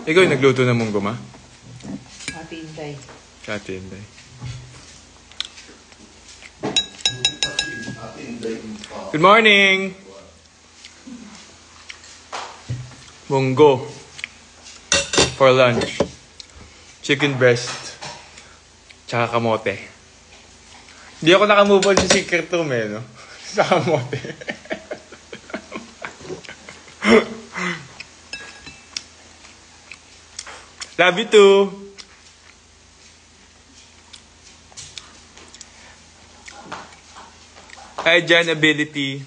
Ikaw yung nagluto ng munggo, ma? Ate Inday. Ate Inday. Good morning! Munggo. For lunch. Chicken breast. Tsaka kamote. Hindi ako nakamove on sa secret room eh, no? Sa kamote. Love you too! Hi, Jan Ability.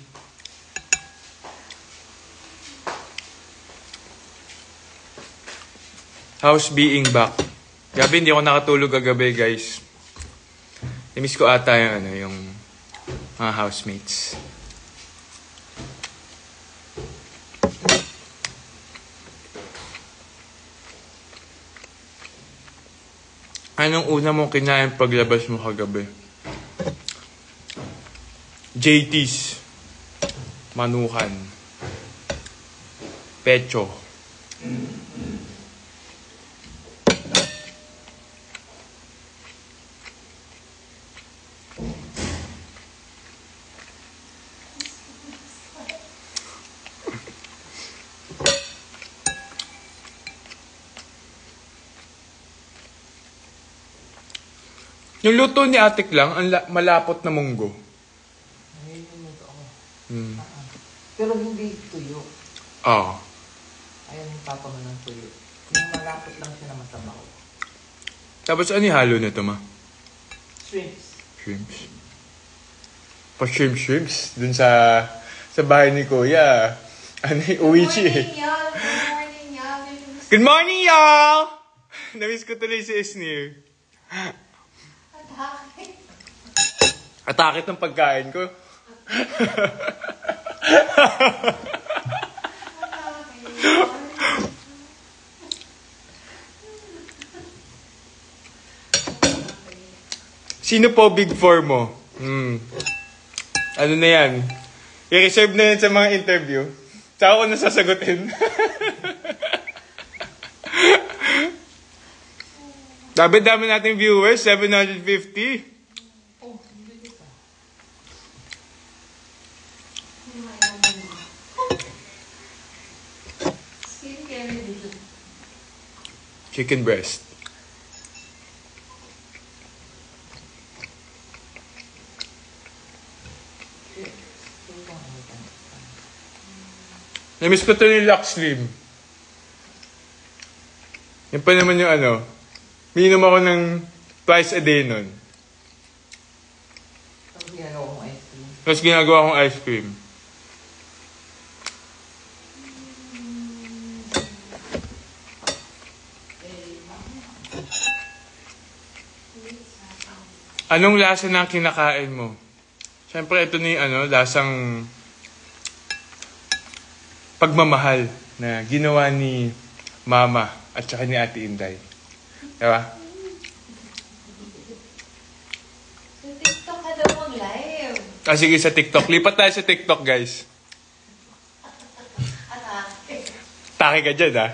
How's being back? Gabi, hindi ako nakatulog kagabi, guys. I-miss ko ata yung mga housemates. Anong una mong kinain paglabas mo kagabi? JT's. Manukan. Pecho. Yung luto ni Atik lang, ang malapot na munggo. Ay, luto ako. Hmm. Pero hindi tuyo. Oo. Ayaw yung papa mo ng tuyo. Yung malapot lang siya na masabaw. Tapos ano yung halo nito, ma? Shrimps. Shrimps. Pa-shrimps. Dun sa bahay ni Kuya. Ano yung uwichi eh. Good morning, y'all. Good morning, y'all! Namiss ko tuloy si Esnir. Atakit ng pagkain ko. Sino po big four mo? Ano na yan? I-reserve na yan sa mga interview. Tsaka ko nasasagutin. Dami nating viewers, 750. Chicken breast. Namiss ko ito yung Lux Slim. Yan pa naman yung ano. Minom ako ng twice a day nun. Tapos ginagawa kong ice cream. Anong lasa ng kinakain mo? Siyempre, ito na yung lasang pagmamahal na ginawa ni Mama at saka ni Ate Inday. Diba? Sa TikTok ka daw mag-live. Sige, sa TikTok. Lipat tayo sa TikTok, guys. Atake. Taki ka dyan, ha?